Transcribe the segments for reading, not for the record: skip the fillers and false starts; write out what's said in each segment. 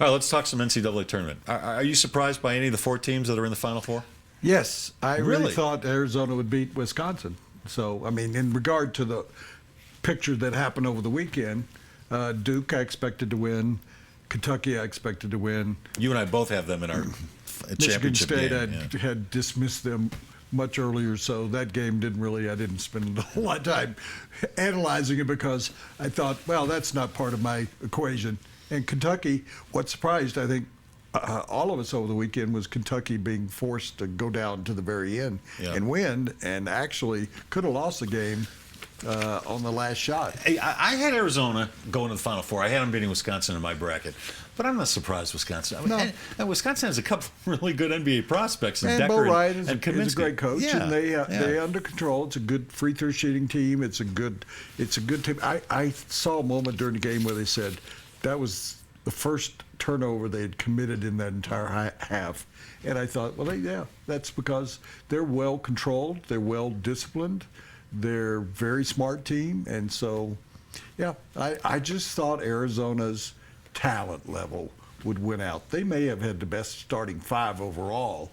All right, let's talk some NCAA tournament. Are you surprised by any of the 4 teams that are in the Final Four? Yes, I really Really? thought Arizona would beat Wisconsin. So, I mean, in regard to the picture that happened over the weekend, Duke I expected to win, Kentucky I expected to win. You and I both have them in our Michigan championship State game. had dismissed them much earlier, so that game I didn't spend a whole lot of time analyzing it because I thought, well, that's not part of my equation. And Kentucky, what surprised, I think, all of us over the weekend was Kentucky being forced to go down to the very end and win, and actually could have lost the game on the last shot. Hey, I had Arizona going to the Final Four. I had them beating Wisconsin in my bracket. But I'm not surprised Wisconsin. I mean, No. and Wisconsin has a couple really good NBA prospects. And Decker Bo Ryan is and a great coach, Yeah, and they're under control. It's a good free throw shooting team. It's a good team. I saw a moment during the game where they said that was the first turnover they had committed in that entire half, and I thought, well, that's because they're well controlled, they're well disciplined, they're a very smart team, and so, I just thought Arizona's talent level would win out. They may have had the best starting 5 overall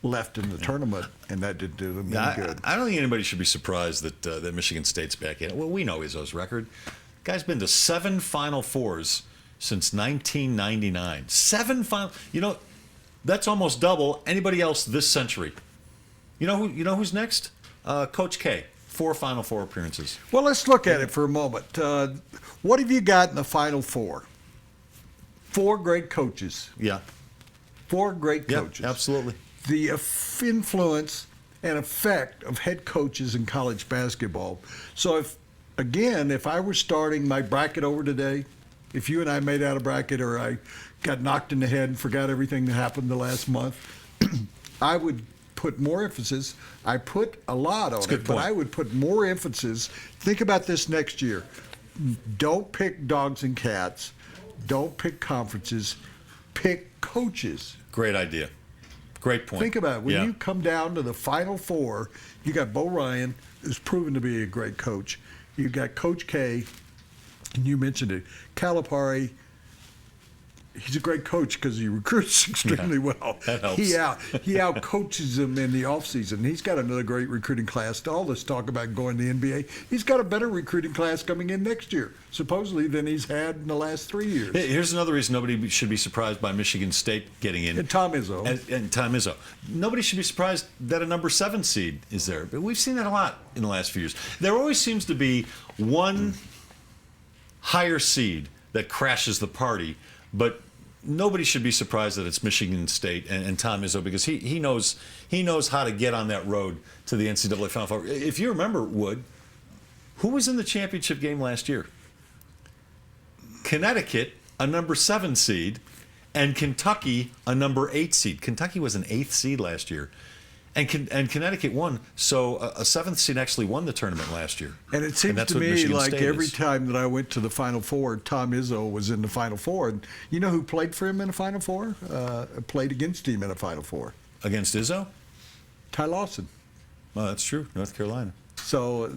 left in the tournament, and that didn't do them any good. I don't think anybody should be surprised that Michigan State's back in. Well, we know Izzo's record. Guy's been to 7 Final Fours since 1999. 7 Final. That's almost double anybody else this century. You know who's next? Coach K. 4 Final Four appearances. Well, let's look at it for a moment. What have you got in the Final Four? 4 great coaches. Yeah. 4 great coaches. Yeah, absolutely. The influence and effect of head coaches in college basketball. So if I were starting my bracket over today, if you and I made out a bracket or I got knocked in the head and forgot everything that happened the last month, I would put more emphasis. I put a lot on it, but I would put more emphasis. Think about this next year. Don't pick dogs and cats. Don't pick conferences. Pick coaches. Great idea. Great point. Think about it. When you come down to the Final Four, you got Bo Ryan, who's proven to be a great coach. You got Coach K, and you mentioned it, Calipari. He's a great coach because he recruits extremely well. That helps. He out coaches them in the offseason. He's got another great recruiting class. All this talk about going to the NBA, he's got a better recruiting class coming in next year, supposedly, than he's had in the last 3 years. Here's another reason nobody should be surprised by Michigan State getting in. And Tom Izzo. And Tom Izzo. Nobody should be surprised that a number 7 seed is there. But we've seen that a lot in the last few years. There always seems to be one higher seed that crashes the party, but nobody should be surprised that it's Michigan State and Tom Izzo, because he knows how to get on that road to the NCAA Final Four. If you remember, Wood, who was in the championship game last year? Connecticut, a number 7 seed, and Kentucky, a number 8 seed. Kentucky was an 8th seed last year. And Connecticut won, so a 7th seed actually won the tournament last year. And it seems to me like every time that I went to the Final Four, Tom Izzo was in the Final Four. And you know who played for him in the Final Four? Played against him in the Final Four. Against Izzo? Ty Lawson. Oh, that's true. North Carolina. So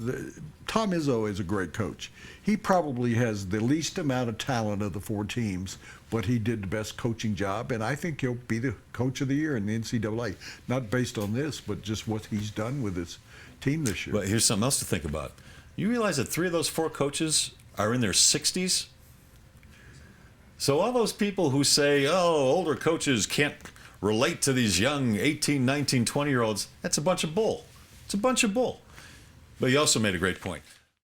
Tom Izzo is a great coach. He probably has the least amount of talent of the 4 teams, but he did the best coaching job, and I think he'll be the coach of the year in the NCAA. Not based on this, but just what he's done with his team this year. But here's something else to think about. You realize that 3 of those 4 coaches are in their 60s? So all those people who say, older coaches can't relate to these young 18, 19, 20-year-olds, that's a bunch of bull. It's a bunch of bull. But you also made a great point.